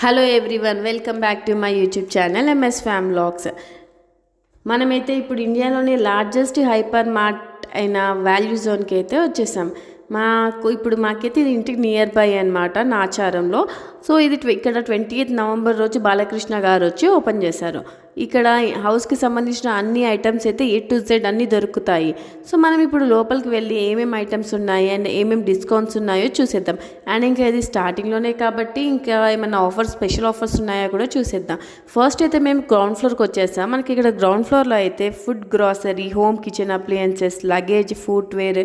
Hello everyone, welcome back to my YouTube channel MS fam vlogs. మనమైతే ఇప్పుడు ఇండియాలోని largest hyper mart అయిన value జోన్కి అయితే వచ్చేసాం. మాకైతే ఇది ఇంటికి నియర్ బై అనమాట, నాచారంలో. సో ఇది ఇక్కడ 28 నవంబర్ రోజు బాలకృష్ణ గారు వచ్చి ఓపెన్ చేశారు. ఇక్కడ హౌస్కి సంబంధించిన అన్ని ఐటమ్స్ అయితే A to Z అన్నీ దొరుకుతాయి. సో మనం ఇప్పుడు లోపలికి వెళ్ళి ఏమేమి ఐటమ్స్ ఉన్నాయి అండ్ ఏమేమి డిస్కౌంట్స్ ఉన్నాయో చూసేద్దాం. అండ్ ఇంకా ఇది స్టార్టింగ్లోనే కాబట్టి ఇంకా ఏమైనా స్పెషల్ ఆఫర్స్ ఉన్నాయో కూడా చూసేద్దాం. ఫస్ట్ అయితే మేము గ్రౌండ్ ఫ్లోర్కి వచ్చేసాం. మనకి ఇక్కడ గ్రౌండ్ ఫ్లోర్లో అయితే food, grocery, home kitchen appliances, luggage, footwear,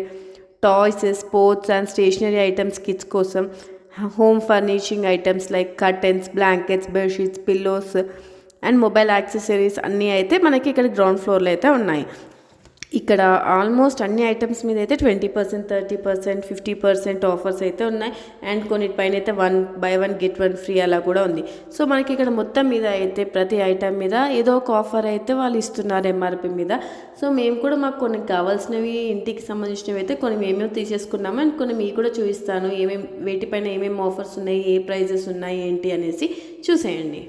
toys, sports and stationery items kids కోసం, home furnishing items like curtains, blankets, bedsheets, pillows and mobile accessories అన్నీ అయితే మనకి ఇక్కడ గ్రౌండ్ ఫ్లోర్లో అయితే ఉన్నాయి. ఇక్కడ ఆల్మోస్ట్ అన్ని ఐటమ్స్ మీద అయితే 20%, 30%, 50% ఆఫర్స్ అయితే ఉన్నాయి. అండ్ కొన్నిటిపైన అయితే 1 get 1 ఫ్రీ అలా కూడా ఉంది. సో మనకి ఇక్కడ మొత్తం మీద అయితే ప్రతి ఐటమ్ మీద ఏదో ఒక ఆఫర్ అయితే వాళ్ళు ఇస్తున్నారు MRP మీద. సో మేము కూడా మాకు కొన్ని కావాల్సినవి, ఇంటికి సంబంధించినవి అయితే కొన్ని మేమే తీసేసుకున్నాము. అండ్ కొన్ని మీకు కూడా చూపిస్తాను వేటిపైన ఏమేమి ఆఫర్స్ ఉన్నాయి, ఏ ప్రైజెస్ ఉన్నాయి ఏంటి అనేసి చూసేయండి.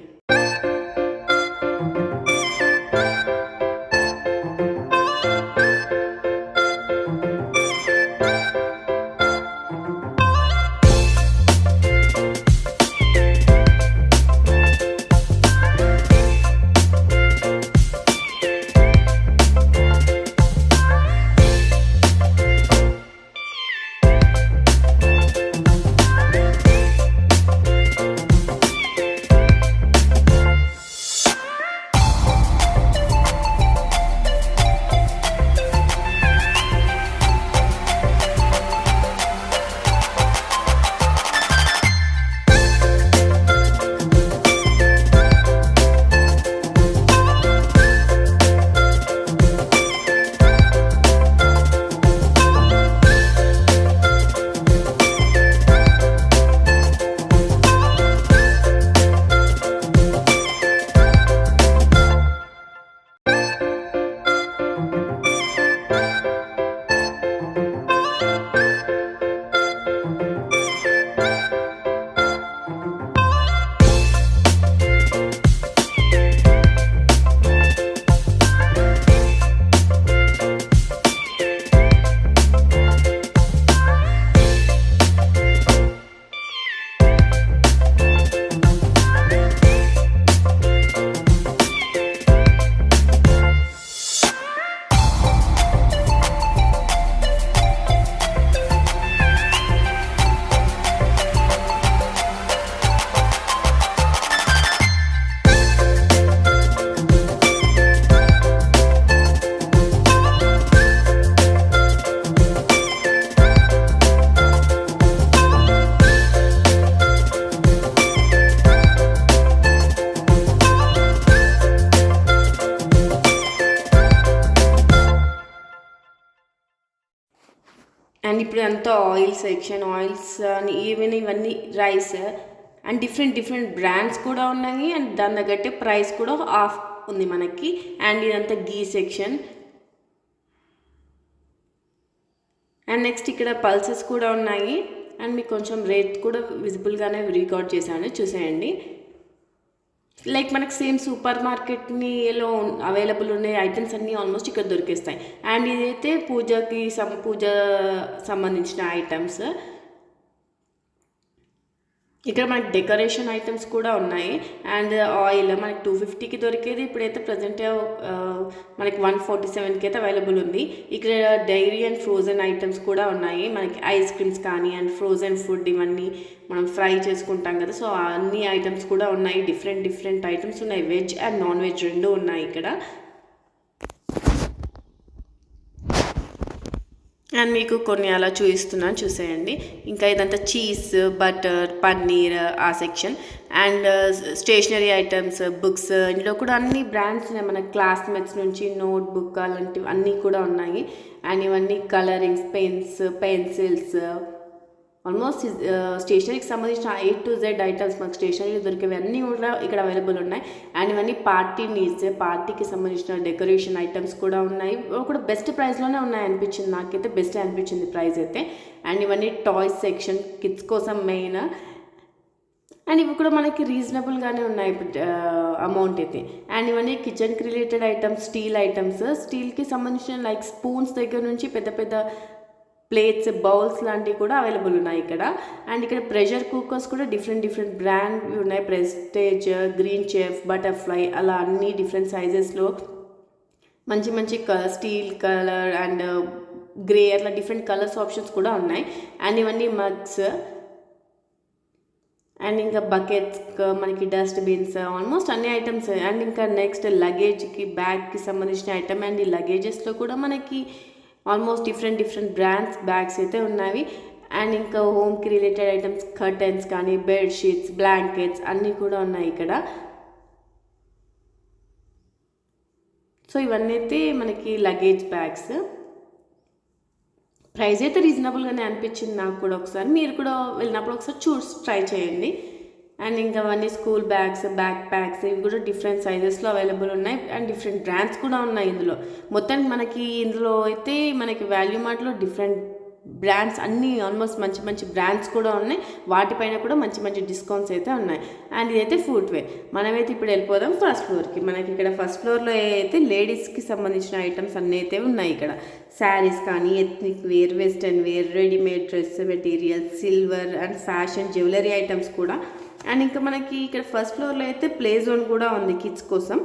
అండ్ ఇప్పుడు అంతా ఆయిల్ సెక్షన్, ఆయిల్స్ అని ఇవన్నీ రైస్ అండ్ డిఫరెంట్ బ్రాండ్స్ కూడా ఉన్నాయి. అండ్ దాని తగ్గట్టే ప్రైస్ కూడా ఆఫ్ ఉంది మనకి. అండ్ ఇదంతా గీ సెక్షన్. అండ్ నెక్స్ట్ ఇక్కడ పల్సెస్ కూడా ఉన్నాయి. అండ్ మీకు కొంచెం రేట్ కూడా విజిబుల్గానే రికార్డ్ చేశాను, చూసేయండి. లైక్ మనకు సేమ్ సూపర్ మార్కెట్లో అవైలబుల్ ఉండే ఐటమ్స్ అన్నీ ఆల్మోస్ట్ ఇక్కడ దొరికేస్తాయి. అండ్ ఇదైతే పూజ సంబంధించిన ఐటమ్స్. ఇక్కడ మనకి డెకరేషన్ ఐటమ్స్ కూడా ఉన్నాయి. అండ్ ఆయిల్ మనకి 250కి దొరికేది ఇప్పుడైతే ప్రజెంట్ మనకి 147కి అయితే అవైలబుల్ ఉంది. ఇక్కడ డైరీ అండ్ ఫ్రోజన్ ఐటమ్స్ కూడా ఉన్నాయి. మనకి ఐస్ క్రీమ్స్ కానీ అండ్ ఫ్రోజన్ ఫుడ్ ఇవన్నీ మనం ఫ్రై చేసుకుంటాం కదా, సో అన్ని ఐటమ్స్ కూడా ఉన్నాయి. డిఫరెంట్ ఐటమ్స్ ఉన్నాయి. వెజ్ అండ్ నాన్ వెజ్ రెండు ఉన్నాయి ఇక్కడ. అండ్ మీకు కొన్ని అలా చూపిస్తున్నాను, చూసేయండి. ఇంకా ఇదంతా చీజ్, బటర్, పన్నీర్ ఆ section. And stationery items, books, ఇందులో కూడా అన్ని బ్రాండ్స్ ఉన్నాయి. మన క్లాస్మేట్స్ నుంచి నోట్ బుక్ అలాంటివి అన్నీ కూడా ఉన్నాయి. అండ్ ఇవన్నీ కలరింగ్స్, పెన్స్, పెన్సిల్స్, ఆల్మోస్ట్ స్టేషనరీకి సంబంధించిన A to Z ఐటమ్స్ మనకు స్టేషనరీలో దొరికేవి అన్నీ కూడా ఇక్కడ అవైలబుల్ ఉన్నాయి. అండ్ ఇవన్నీ పార్టీ నీడ్స్, పార్టీకి సంబంధించిన డెకరేషన్ ఐటమ్స్ కూడా ఉన్నాయి. కూడా బెస్ట్ ప్రైస్లోనే ఉన్నాయి అనిపించింది, నాకైతే బెస్ట్ అనిపించింది ప్రైస్ అయితే. అండ్ ఇవన్నీ టాయ్స్ సెక్షన్, కిడ్స్ కోసం మెయిన్. అండ్ ఇవి కూడా మనకి రీజనబుల్గానే ఉన్నాయి అమౌంట్ అయితే. అండ్ ఇవన్నీ కిచెన్కి రిలేటెడ్ ఐటమ్స్, స్టీల్ ఐటమ్స్, స్టీల్కి సంబంధించిన లైక్ స్పూన్స్ దగ్గర నుంచి పెద్ద పెద్ద ప్లేట్స్, బౌల్స్ లాంటివి కూడా అవైలబుల్ ఉన్నాయి ఇక్కడ. అండ్ ఇక్కడ ప్రెషర్ కుక్కర్స్ కూడా డిఫరెంట్ బ్రాండ్ ఉన్నాయి. ప్రెస్టేజ్, గ్రీన్ చెఫ్, బటర్ఫ్లై అలా అన్ని డిఫరెంట్ సైజెస్లో మంచి స్టీల్ కలర్ అండ్ గ్రే అట్లా డిఫరెంట్ కలర్స్ ఆప్షన్స్ కూడా ఉన్నాయి. అండ్ ఇవన్నీ మగ్స్ అండ్ ఇంకా బకెట్స్, మనకి డస్ట్బిన్స్, ఆల్మోస్ట్ అన్ని ఐటమ్స్. అండ్ ఇంకా నెక్స్ట్ లగేజ్కి, బ్యాగ్కి సంబంధించిన ఐటమ్. అండ్ ఈ లగేజెస్లో కూడా మనకి ఆల్మోస్ట్ డిఫరెంట్ బ్రాండ్స్ బ్యాగ్స్ అయితే ఉన్నాయి. అండ్ ఇంకా హోమ్కి రిలేటెడ్ ఐటమ్స్, కర్టన్స్ కానీ, బెడ్షీట్స్, బ్లాంకెట్స్ అన్నీ కూడా ఉన్నాయి ఇక్కడ. సో ఇవన్నీ అయితే మనకి లగేజ్ బ్యాగ్స్. ప్రైస్ అయితే రీజనబుల్గానే అనిపించింది నాకు కూడా. ఒకసారి మీరు కూడా వెళ్ళినప్పుడు ఒకసారి ట్రై చేయండి. అండ్ ఇంకా అవన్నీ స్కూల్ బ్యాగ్స్, బ్యాక్ ప్యాక్స్, ఇవి కూడా డిఫరెంట్ సైజెస్లో అవైలబుల్ ఉన్నాయి. అండ్ డిఫరెంట్ బ్రాండ్స్ కూడా ఉన్నాయి ఇందులో. మొత్తానికి మనకి ఇందులో అయితే మనకి వాల్యూ మార్ట్లో డిఫరెంట్ బ్రాండ్స్ అన్నీ ఆల్మోస్ట్ మంచి బ్రాండ్స్ కూడా ఉన్నాయి. వాటిపైన కూడా మంచి డిస్కౌంట్స్ అయితే ఉన్నాయి. అండ్ ఇదైతే ఫుట్వేర్. మనమైతే ఇప్పుడు వెళ్ళిపోదాం ఫస్ట్ ఫ్లోర్కి. మనకి ఇక్కడ ఫస్ట్ ఫ్లోర్లో అయితే లేడీస్కి సంబంధించిన ఐటమ్స్ అన్నీ అయితే ఉన్నాయి ఇక్కడ. శారీస్ కానీ, ethnic wear, western wear, readymade dress materials, silver and fashion jewellery items కూడా. అండ్ ఇంకా మనకి ఇక్కడ ఫస్ట్ ఫ్లోర్లో అయితే ప్లే జోన్ కూడా ఉంది కిడ్స్ కోసం.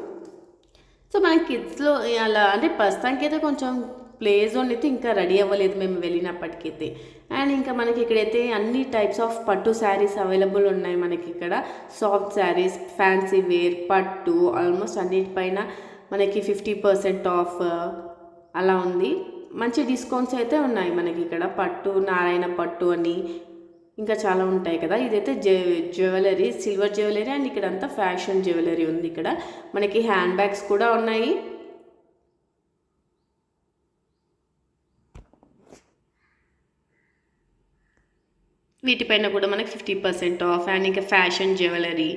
సో మనకి కిడ్స్లో అలా అంటే ప్రస్తుతానికి అయితే కొంచెం ప్లే జోన్ అయితే ఇంకా రెడీ అవ్వలేదు మేము వెళ్ళినప్పటికైతే. అండ్ ఇంకా మనకి ఇక్కడైతే అన్ని టైప్స్ ఆఫ్ పట్టు శారీస్ అవైలబుల్ ఉన్నాయి మనకి ఇక్కడ. సాఫ్ట్ శారీస్, ఫ్యాన్సీ వేర్, పట్టు ఆల్మోస్ట్ అన్నిటిపైన మనకి 50% ఆఫ్ అలా ఉంది. మంచి డిస్కౌంట్స్ అయితే ఉన్నాయి మనకి ఇక్కడ. పట్టు, నారాయణ పట్టు అని ఇంకా చాలా ఉంటాయి కదా. ఇదైతే జ్యువెలరీ, సిల్వర్ జ్యువెలరీ. అండ్ ఇక్కడ అంతా ఫ్యాషన్ జ్యువెలరీ ఉంది ఇక్కడ. మనకి హ్యాండ్ బ్యాగ్స్ కూడా ఉన్నాయి. వీటిపైన కూడా మనకి 50% ఆఫ్. అండ్ ఇంకా ఫ్యాషన్ జ్యువెలరీ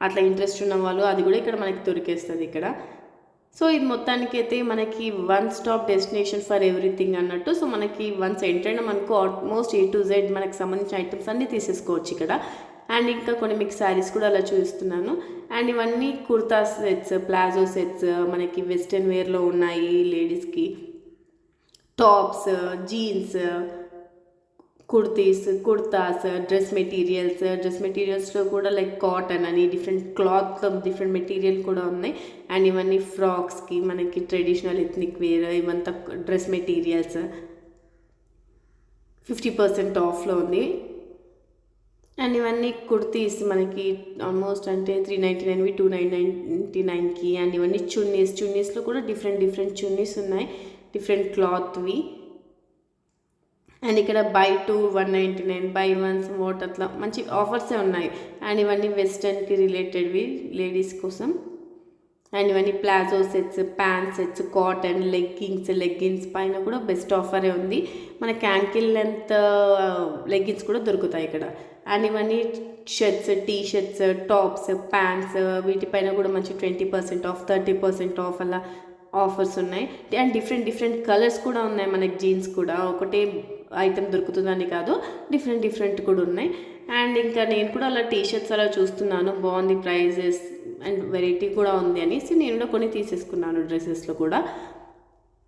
అట్లా ఇంట్రెస్ట్ ఉన్న వాళ్ళు అది కూడా ఇక్కడ మనకి దొరికేస్తుంది ఇక్కడ. సో ఇది మొత్తానికి అయితే మనకి one stop destination for everything అన్నట్టు. సో మనకి వన్స్ ఎంటర్ అయినా మనకు ఆల్మోస్ట్ A to Z మనకి సంబంధించిన ఐటమ్స్ అన్నీ తీసేసుకోవచ్చు ఇక్కడ. అండ్ ఇంకా కొన్ని మీకు శారీస్ కూడా అలా చూపిస్తున్నాను. అండ్ ఇవన్నీ కుర్తా సెట్స్, ప్లాజో సెట్స్, మనకి వెస్టర్న్ వేర్లో ఉన్నాయి. లేడీస్కి టాప్స్, జీన్స్, కుర్తాస్, డ్రెస్ మెటీరియల్స్లో కూడా లైక్ కాటన్ అని డిఫరెంట్ క్లాత్, డిఫరెంట్ మెటీరియల్ కూడా ఉన్నాయి. అండ్ ఇవన్నీ ఫ్రాక్స్కి, మనకి ట్రెడిషనల్ ఎథ్నిక్ వేర్, ఇవంతా డ్రెస్ మెటీరియల్స్ 50% ఆఫ్లో ఉంది. అండ్ ఇవన్నీ కుర్తీస్ మనకి ఆల్మోస్ట్ అంటే 399వి 299కి. అండ్ ఇవన్నీ చున్నీస్లో కూడా డిఫరెంట్ చున్నీస్ ఉన్నాయి, డిఫరెంట్ క్లాత్వి. అండ్ ఇక్కడ బై 2 199, బై 1 వాట్ అట్లా మంచి ఆఫర్సే ఉన్నాయి. అండ్ ఇవన్నీ వెస్టర్న్కి రిలేటెడ్వి లేడీస్ కోసం. అండ్ ఇవన్నీ palazzo sets, pant sets, cotton, leggings పైన కూడా బెస్ట్ ఆఫరే ఉంది. మనకి యాంకిల్ లెంత్ లెగ్గిన్స్ కూడా దొరుకుతాయి ఇక్కడ. అండ్ ఇవన్నీ shirts, T shirts, tops, pants, వీటిపైన కూడా మంచి 20% ఆఫ్, 30% ఆఫ్ అలా ఆఫర్స్ ఉన్నాయి. అండ్ డిఫరెంట్ కలర్స్ కూడా ఉన్నాయి మనకి. జీన్స్ కూడా ఒకటే ఐటమ్ దొరుకుతుందని కాదు, డిఫరెంట్ కూడా ఉన్నాయి. అండ్ ఇంకా నేను కూడా అలా టీ షర్ట్స్ అలా చూస్తున్నాను, బాగుంది ప్రైజెస్ అండ్ వెరైటీ కూడా ఉంది అనేసి నేను కూడా కొన్ని తీసేసుకున్నాను డ్రెస్సెస్లో కూడా.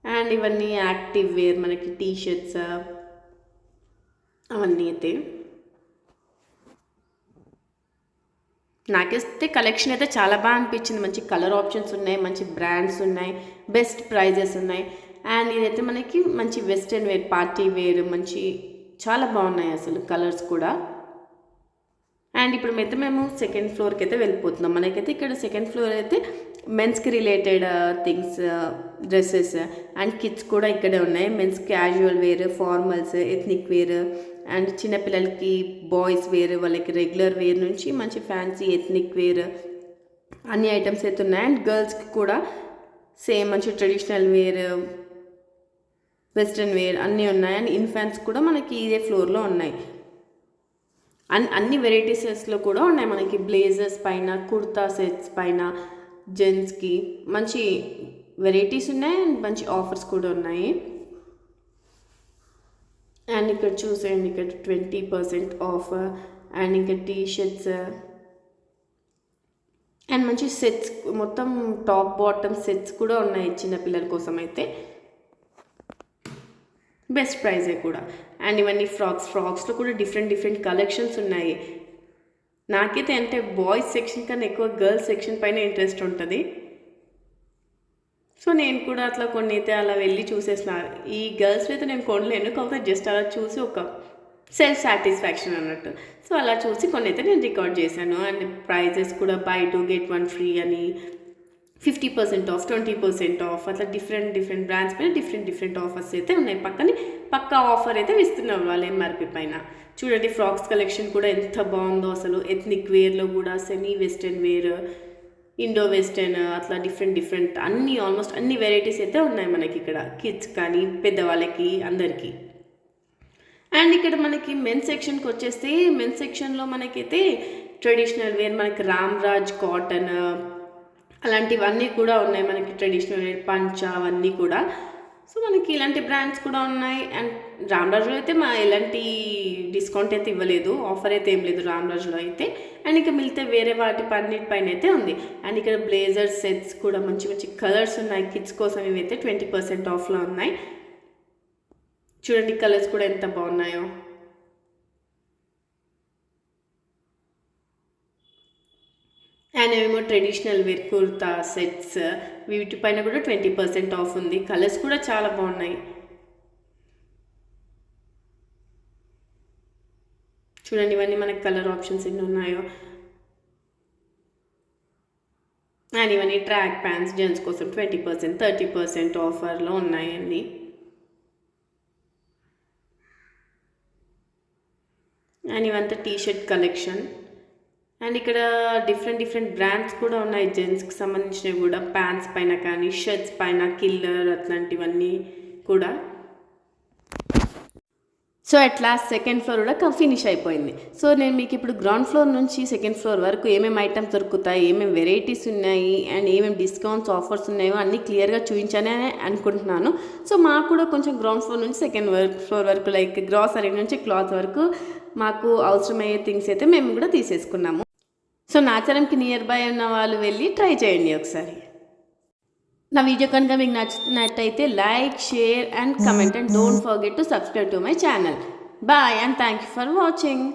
అండ్ ఇవన్నీ యాక్టివ్ వేర్ మనకి టీ షర్ట్స్ అవన్నీ అయితే నాకైతే కలెక్షన్ అయితే చాలా బాగా అనిపించింది. మంచి కలర్ ఆప్షన్స్ ఉన్నాయి, మంచి బ్రాండ్స్ ఉన్నాయి, బెస్ట్ ప్రైజెస్ ఉన్నాయి. అండ్ ఇదైతే మనకి మంచి వెస్టర్న్ వేర్, పార్టీ వేర్, మంచి చాలా బాగున్నాయి అసలు కలర్స్ కూడా. అండ్ ఇప్పుడు మేము సెకండ్ ఫ్లోర్కి అయితే వెళ్ళిపోతున్నాం. మనకైతే ఇక్కడ సెకండ్ ఫ్లోర్ అయితే మెన్స్కి related things, dresses and kids కూడా ఇక్కడే ఉన్నాయి. Men's casual wear, formals, ethnic wear and చిన్నపిల్లలకి బాయ్స్ వేర్, వాళ్ళకి రెగ్యులర్ వేర్ నుంచి మంచి ఫ్యాన్సీ ఎథ్నిక్ వేర్ అన్ని ఐటమ్స్ అయితే ఉన్నాయి. అండ్ గర్ల్స్కి కూడా సేమ్ మంచి ట్రెడిషనల్ వేర్, వెస్ట్రన్ వేర్ అన్నీ ఉన్నాయి. అండ్ ఇన్ఫాంట్స్ కూడా మనకి ఇదే ఫ్లోర్లో ఉన్నాయి. అన్ని వెరైటీసెస్లో కూడా ఉన్నాయి మనకి. బ్లేజర్స్ పైన, కుర్తా సెట్స్ పైన జెంట్స్కి మంచి వెరైటీస్ ఉన్నాయి అండ్ మంచి ఆఫర్స్ కూడా ఉన్నాయి. అండ్ ఇక్కడ చూసేయండి, ఇక్కడ 20% ఆఫ్ అండ్ ఇంకా టీ షర్ట్స్ అండ్ మంచి సెట్స్ మొత్తం టాప్ బాటమ్ సెట్స్ కూడా ఉన్నాయి చిన్నపిల్లల కోసం అయితే బెస్ట్ ప్రైజే కూడా. అండ్ ఇవన్నీ ఫ్రాక్స్లో కూడా డిఫరెంట్ కలెక్షన్స్ ఉన్నాయి. నాకైతే అంటే బాయ్స్ సెక్షన్ కన్నా ఎక్కువ గర్ల్స్ సెక్షన్ పైన ఇంట్రెస్ట్ ఉంటుంది. సో నేను కూడా అట్లా కొన్ని అయితే అలా వెళ్ళి చూసేసిన. ఈ గర్ల్స్ అయితే నేను కొనలేను, కాకపోతే జస్ట్ అలా చూసి ఒక సెల్ఫ్ సాటిస్ఫాక్షన్ అన్నట్టు. సో అలా చూసి కొన్ని అయితే నేను రికార్డ్ చేశాను. అండ్ ప్రైజెస్ కూడా buy 2 get 1 free అని 50% ఆఫ్ 20% ఆఫ్ అట్లా డిఫరెంట్ బ్రాండ్స్ పైన డిఫరెంట్ ఆఫర్స్ అయితే ఉన్నాయి. పక్కా ఆఫర్ అయితే ఇస్తున్నారు వాళ్ళు ఎంఆర్పి పైన. చూడండి ఫ్రాక్స్ కలెక్షన్ కూడా ఎంత బాగుందో అసలు. ఎథ్నిక్ వేర్లో కూడా semi western wear, indo western అట్లా డిఫరెంట్ అన్ని ఆల్మోస్ట్ అన్ని వెరైటీస్ అయితే ఉన్నాయి మనకి ఇక్కడ, కిడ్స్ కానీ పెద్దవాళ్ళకి అందరికీ. అండ్ ఇక్కడ మనకి మెన్స్ సెక్షన్కి వచ్చేస్తే మెన్స్ సెక్షన్లో మనకైతే ట్రెడిషనల్ వేర్ మనకి రామ్రాజ్ కాటన్ అలాంటివన్నీ కూడా ఉన్నాయి. మనకి ట్రెడిషనల్ వేర్ పంచ అవన్నీ కూడా. సో మనకి ఇలాంటి బ్రాండ్స్ కూడా ఉన్నాయి. అండ్ రామ్రాజ్లో అయితే ఎలాంటి డిస్కౌంట్ అయితే ఇవ్వలేదు, ఆఫర్ అయితే ఏం లేదు రామ్రాజ్లో అయితే. అండ్ ఇంకా మిగిలితే వేరే వాటి పైన అయితే ఉంది. అండ్ ఇక్కడ బ్లేజర్ సెట్స్ కూడా మంచి కలర్స్ ఉన్నాయి కిడ్స్ కోసం. ఇవైతే 20% ఆఫ్లో ఉన్నాయి. చూడండి కలర్స్ కూడా ఎంత బాగున్నాయో. అండ్ ఏమో ట్రెడిషనల్ వేర్ కుర్తా సెట్స్ వీటిపైన కూడా 20% ఆఫ్ ఉంది. కలర్స్ కూడా చాలా బాగున్నాయి. చూడండి ఇవన్నీ మనకి కలర్ ఆప్షన్స్ ఎన్ని ఉన్నాయో. అండ్ ఇవన్నీ ట్రాక్ ప్యాంట్స్ జెంట్స్ కోసం 20% 30% ఆఫర్లో ఉన్నాయండి. అండ్ ఇవంతా టీ షర్ట్ కలెక్షన్. అండ్ ఇక్కడ డిఫరెంట్ బ్రాండ్స్ కూడా ఉన్నాయి జెంట్స్కి సంబంధించినవి కూడా. ప్యాంట్స్ పైన కానీ షర్ట్స్ పైన కిల్లర్ అట్లాంటివన్నీ కూడా. సో అట్లా సెకండ్ ఫ్లోర్ కూడా ఫినిష్ అయిపోయింది. సో నేను మీకు ఇప్పుడు గ్రౌండ్ ఫ్లోర్ నుంచి సెకండ్ ఫ్లోర్ వరకు ఏమేమి ఐటమ్స్ దొరుకుతాయి, ఏమేమి వెరైటీస్ ఉన్నాయి అండ్ ఏమేమి డిస్కౌంట్స్ ఆఫర్స్ ఉన్నాయో అన్నీ క్లియర్గా చూపించానని అనుకుంటున్నాను. సో మాకు కూడా కొంచెం గ్రౌండ్ ఫ్లోర్ నుంచి సెకండ్ ఫ్లోర్ వరకు లైక్ గ్రాసరీ నుంచి క్లాత్ వరకు మాకు అవసరమయ్యే థింగ్స్ అయితే మేము కూడా తీసేసుకున్నాము. సో నాచారంకి నియర్ బై ఉన్న వాళ్ళు వెళ్ళి ట్రై చేయండి ఒకసారి. నా వీడియో కనుక మీకు నచ్చినట్టయితే like, share and comment and don't forget to subscribe to my channel. Bye and thank you for watching.